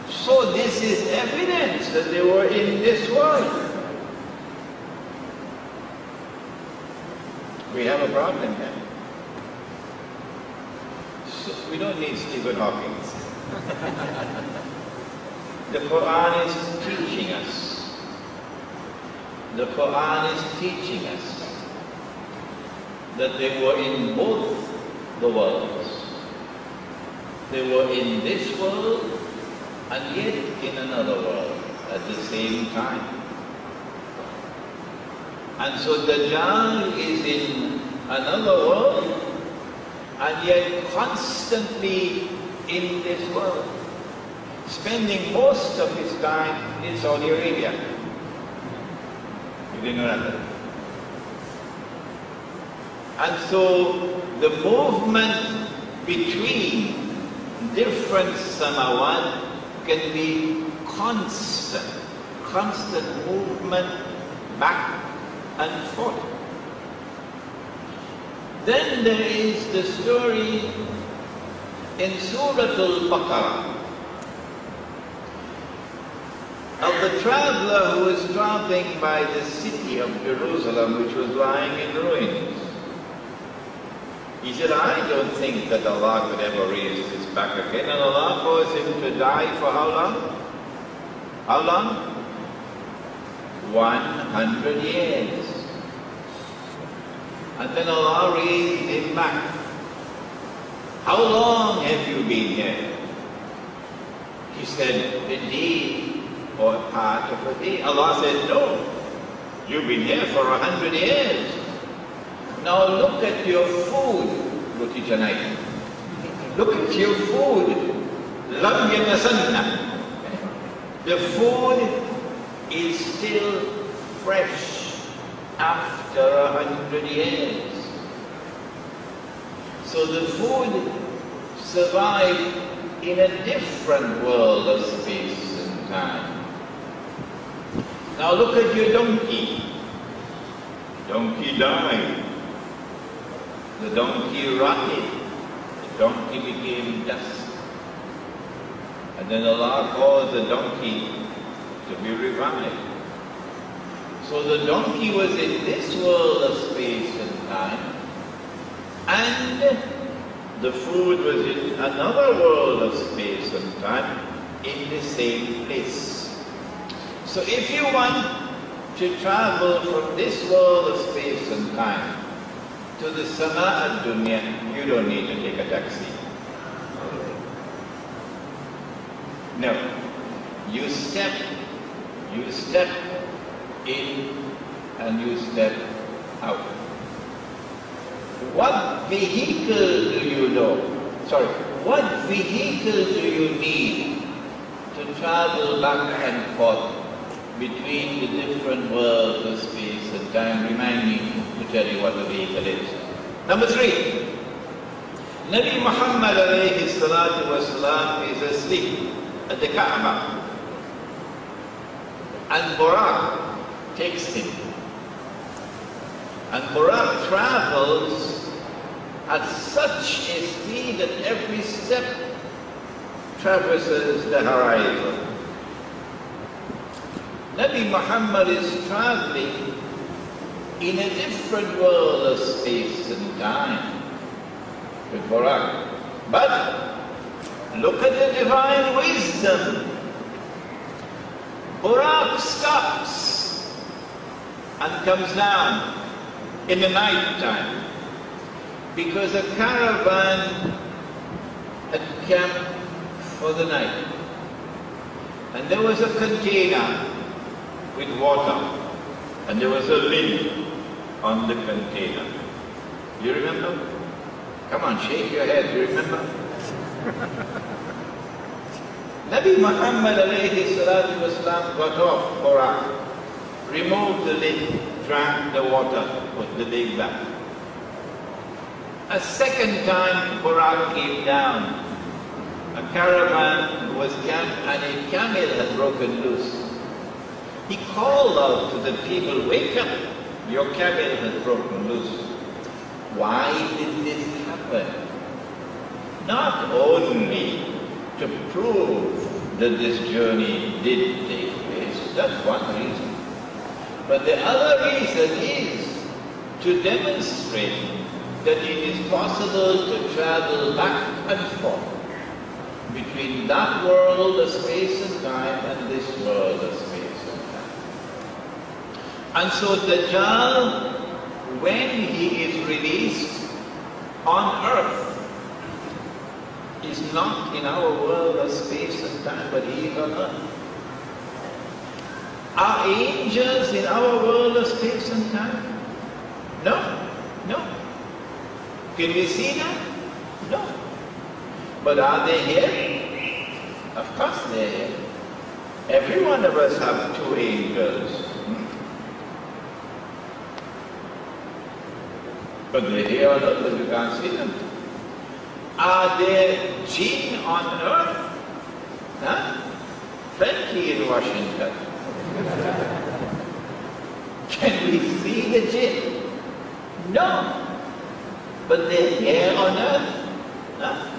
So this is evidence that they were in this world. We have a problem here. So we don't need Stephen Hawking. The Quran is teaching us. The Quran is teaching us that they were in both the worlds. They were in this world and yet in another world at the same time. And so Dajjal is in another world and yet constantly in this world, spending most of his time in Saudi Arabia. You didn't know that? And so the movement between different samawat can be constant movement back and forth. Then there is the story in Surah Al-Baqarah of the traveler who was traveling by the city of Jerusalem, which was lying in ruins. He said, I don't think that Allah could ever raise this back again. And Allah caused him to die for how long? How long? 100 years. And then Allah raised him back. How long have you been here? He said, a day or a part of a day. Allah said, no, you've been here for 100 years. Now look at your food. Go to tonight. Look at your food. Lam yatasanna. The food is still fresh after 100 years. So the food survived in a different world of space and time. Now look at your donkey. The donkey died. The donkey rotted. The donkey became dust. And then Allah caused the donkey to be revived. So the donkey was in this world of space and time, and the food was in another world of space and time in the same place. So if you want to travel from this world of space and time to the Sama ad-Dunya, you don't need to take a taxi. No. You step in and you step out. What vehicle do you know? What vehicle do you need to travel back and forth between the different worlds of space and time? Remind me to tell you what the vehicle is. Number 3. Nabi Muhammad alayhi salatu wasalam is asleep at the Kaaba. And Buraq takes him. And Buraq travels at such a speed that every step traverses the horizon. Nabi Muhammad is traveling in a different world of space and time with Buraq. But look at the divine wisdom. Buraq stops and comes down in the night time because a caravan had camped for the night. And there was a container with water and there was a lid on the container. You remember? Come on, shake your head, you remember? Nabi Muhammad alayhi salatu wasalam got off Buraq, removed the lid, drank the water, put the lid back. A second time Buraq came down. A caravan was camped and a camel had broken loose. He called out to the people, wake up, your camel has broken loose. Why did this happen? Not only to prove that this journey did take place, that's one reason. But the other reason is to demonstrate that it is possible to travel back and forth between that world of space and time and this world of space and time. And so Dajjal, when he is released on earth, is not in our world of space and time, but he is on earth. Are angels in our world of space and time? No, no. Can we see them? No. But are they here? Of course they are here. Every one of us have 2 angels. But they're here on earth, but you can't see them. Are there jinn on earth? Huh? Plenty in Washington. Can we see the jinn? No. But they're here on earth. Huh?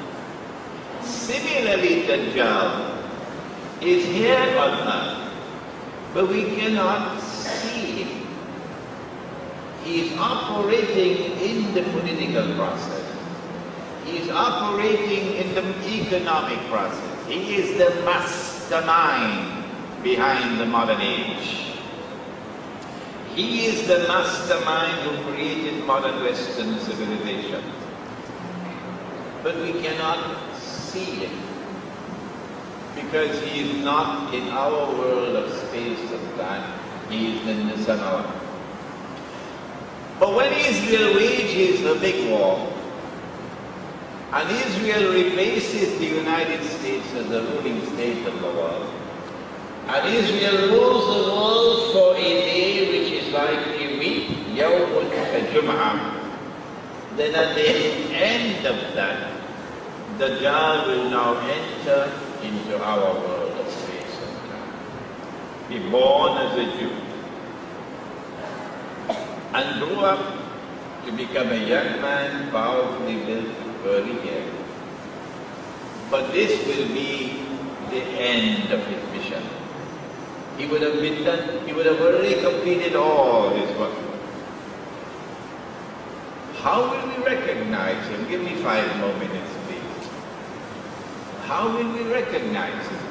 Similarly, Dajjal is here on earth, but we cannot see him. He is operating in the political process. He is operating in the economic process. He is the mastermind behind the modern age. He is the mastermind who created modern Western civilization. But we cannot see him because he is not in our world of space and time. He is in the Samawat. But when Israel wages a big war, and Israel replaces the United States as the ruling state of the world, and Israel rules the world for a day which is like a week, Yawm al-Jum'ah, then at the end of that, the Dajjal will now enter into our world of space and time. Be born as a Jew and grew up to become a young man, powerfully built, early here. But this will be the end of his mission. He would have been done, he would have already completed all his work. How will we recognize him? Give me 5 more minutes, please. How will we recognize him?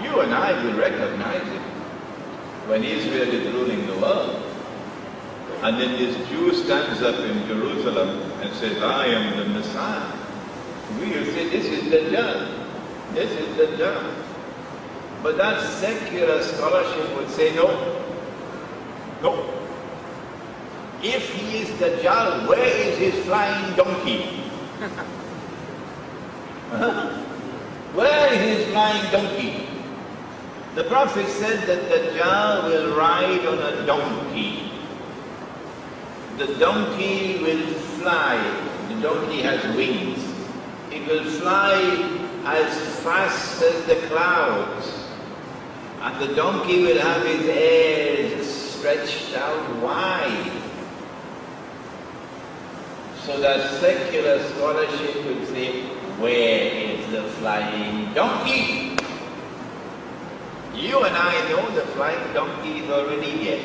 You and I will recognize him when Israel is ruling the world. And then this Jew stands up in Jerusalem and says, I am the Messiah. We will say, this is the Dajjal. This is the Dajjal. But that secular scholarship would say, no. No. If he is the Dajjal, where is his flying donkey? Where is his flying donkey? The Prophet said that the Dajjal will ride on a donkey. The donkey will fly. The donkey has wings. It will fly as fast as the clouds. And the donkey will have his ears stretched out wide. So that secular scholarship would say, where is the flying donkey? You and I know the flying donkey is already here.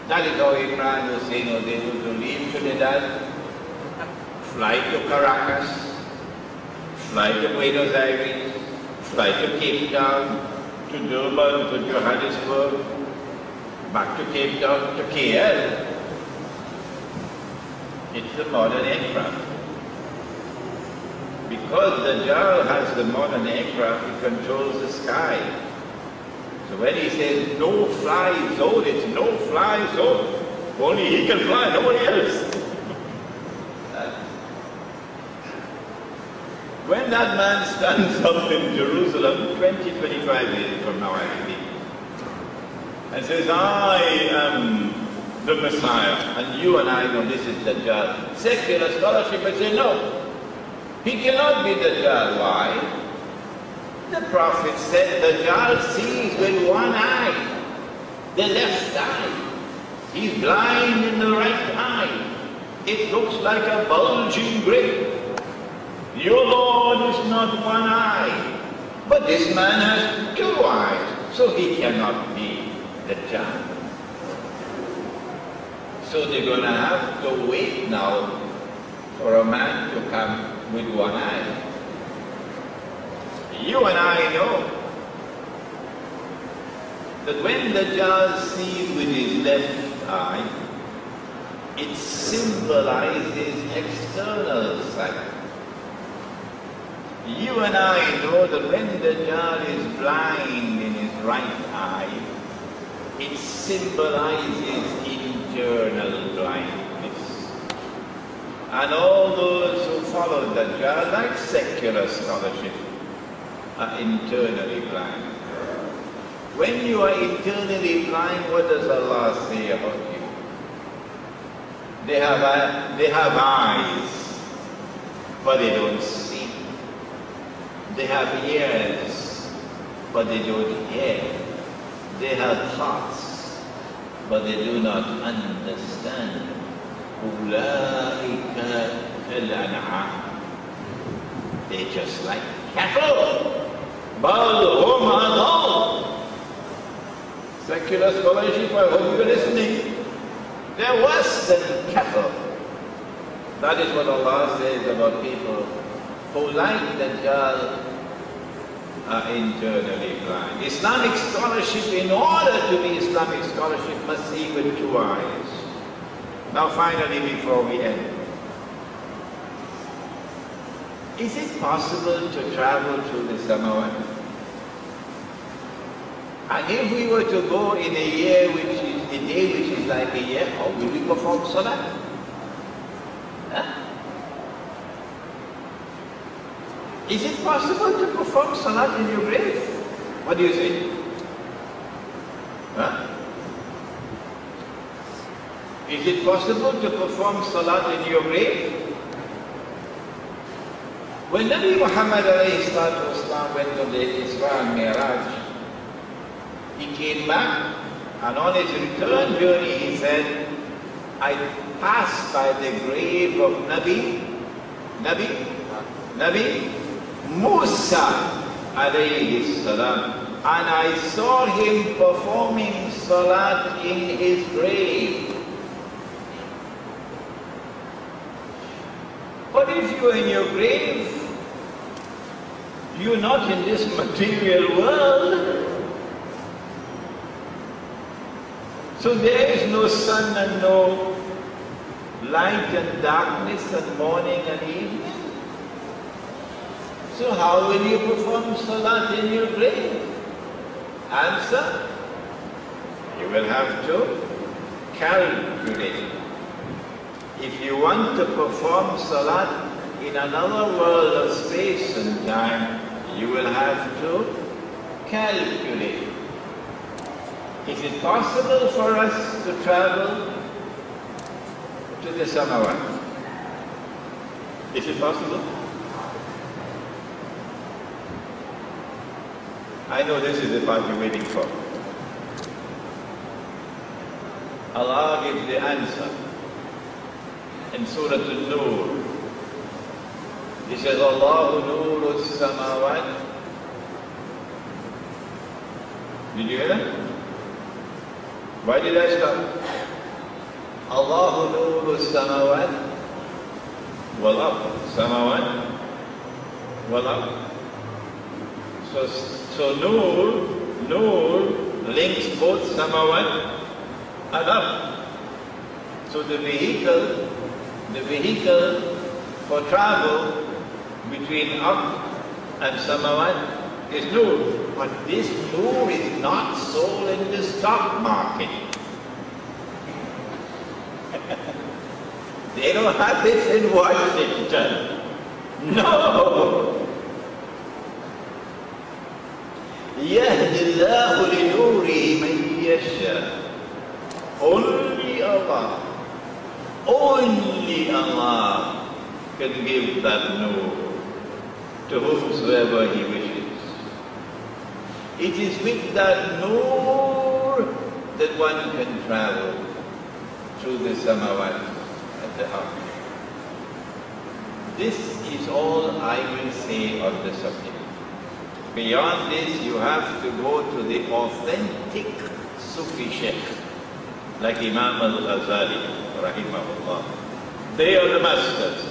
That is how Imran was saying, oh, they were to leave Trinidad, fly to Caracas, fly to Buenos Aires, fly to Cape Town, to Durban, to Johannesburg, back to Cape Town, to KL. It's the modern aircraft. Because the Dajjal has the modern aircraft, he controls the sky. So when he says no fly zone, it's no fly zone. Only he can fly, nobody else. When that man stands up in Jerusalem, 20-25 years from now, I think, and says, I am the Messiah, and you and I know this is Dajjal. Secular scholarship would say, no, he cannot be Dajjal. Why? The Prophet said Dajjal sees with one eye, the left eye. He's blind in the right eye. It looks like a bulging grape. Your Lord is not one eye, but this man has 2 eyes, so he cannot be Dajjal. So they're going to have to wait now for a man to come with one eye. You and I know that when the Dajjal sees with his left eye, it symbolizes external sight. You and I know that when the Dajjal is blind in his right eye, it symbolizes internal blindness. And all those who follow the Dajjal, like secular scholarship, are internally blind. When you are internally blind, what does Allah say about you? They have eyes, but they don't see. They have ears, but they don't hear. They have hearts, but they do not understand. أولئك كالأنعام. They're just like cattle. بل هم أضل. Secular scholarship, I hope you're listening. They're worse than cattle. That is what Allah says about people who like Dajjal, are internally blind. Islamic scholarship, in order to be Islamic scholarship, must see with two eyes. Now finally, before we end, is it possible to travel through the Samawat? And if we were to go in a year which is a day which is like a year, how will we perform Salah? Huh? Is it possible to perform Salat in your grave? What do you say? Huh? Is it possible to perform Salat in your grave? When Nabi Muhammad went on the Isra and Mi'raj, he came back, and on his return journey he said, I passed by the grave of Nabi Musa alayhi salam, and I saw him performing Salat in his grave. But if you are in your grave, you're not in this material world. So there is no sun and no light and darkness and morning and evening. So how will you perform Salat in your grave? Answer, you will have to calculate. If you want to perform Salat in another world of space and time, you will have to calculate. Is it possible for us to travel to the Samawat? Is it possible? I know this is the part you're waiting for. Allah gives the answer in Surah An-Nur. He says, Allahu Nuru Samawat. Did you hear that? Why did I stop? Allahu Nuru Samawat wal Ard. Samawat wal Ard. So Nur links both Samawat and Ard. So the vehicle for travel between Ard and Samawat is Nur. But this Nur is not sold in the stock market. They don't have this in Washington. No! يهدي الله لنوره من يشاء. Only Allah can give that nur to whomsoever He wishes. It is with that nur that one can travel through the Samawat and the Ard. This is all I will say on the subject. Beyond this, you have to go to the authentic Sufi Sheikh, like Imam al-Ghazali, rahimahullah. They are the masters.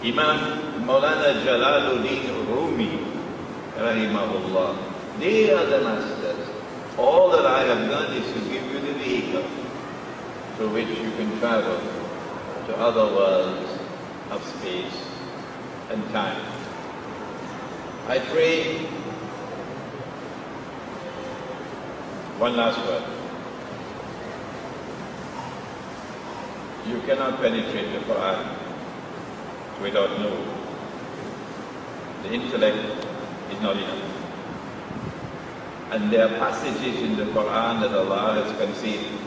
Imam Maulana Jalaluddin Rumi, rahimahullah. They are the masters. All that I have done is to give you the vehicle through which you can travel to other worlds of space and time. I pray. One last word. You cannot penetrate the Quran without nur. The intellect is not enough. And there are passages in the Quran that Allah has concealed.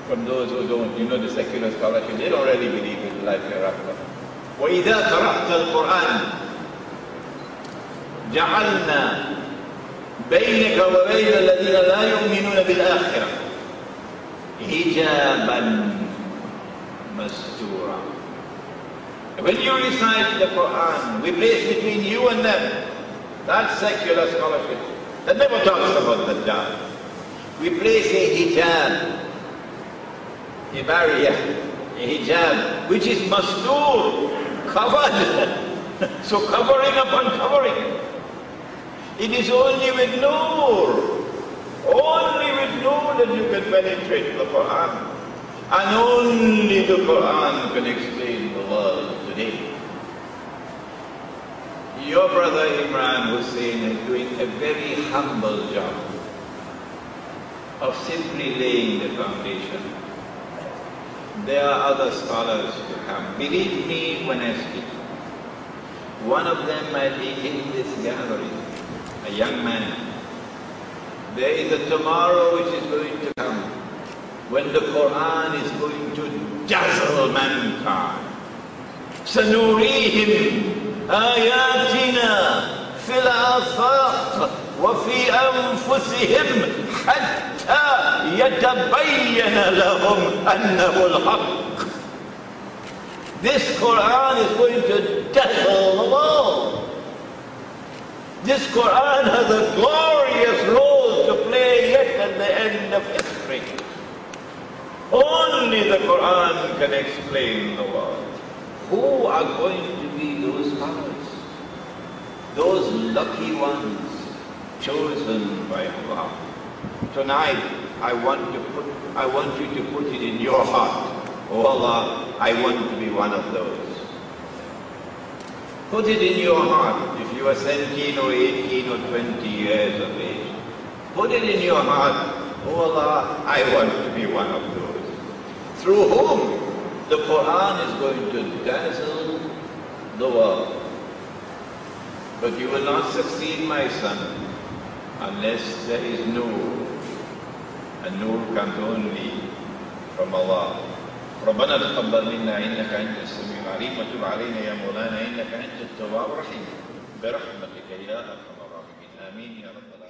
From those who don't, you know the secular scholarship, they don't really believe in life hereafter. وَإِذَا قَرَأْتَ الْقُرْآنَ جَعَلْنَا بينك وبين الذين لا يؤمنون بالآخرة حجابا مستورا. When you recite the Quran, we place between you and them. That's secular scholarship. That never talks about the Dajjal. We place a hijab, a barrier, a hijab, which is mastoor, covered. So covering upon covering. It is only with Noor that you can penetrate the Quran. And only the Quran can explain the world today. Your brother Imran Hussein is doing a very humble job of simply laying the foundation. There are other scholars to come. Believe me when I speak. One of them might be in this gathering, a young man. There is a tomorrow which is going to come when the Quran is going to dazzle mankind. سنريهم آياتنا في الآفاق وفي أنفسهم حتى يتبين لهم أنه الحق. This Quran is going to dazzle the world. This Quran has a glorious role to play yet at the end of history. Only the Quran can explain the world. Who are going to be those scholars? Those lucky ones chosen by Allah. Tonight, I want you to put it in your heart. Oh Allah, I want to be one of those. Put it in your heart. If you are 17 or 18 or 20 years of age, put it in your heart. Oh Allah, I want to be one of those. Through whom the Quran is going to dazzle the world. But you will not succeed, my son, unless there is Noor. And Noor comes only from Allah. ربنا تقبل منا إنك أنت السميع العليم وتب علينا يا مولانا إنك أنت التواب الرحيم برحمتك يا أرحم الراحمين آمين يا رب العالمين.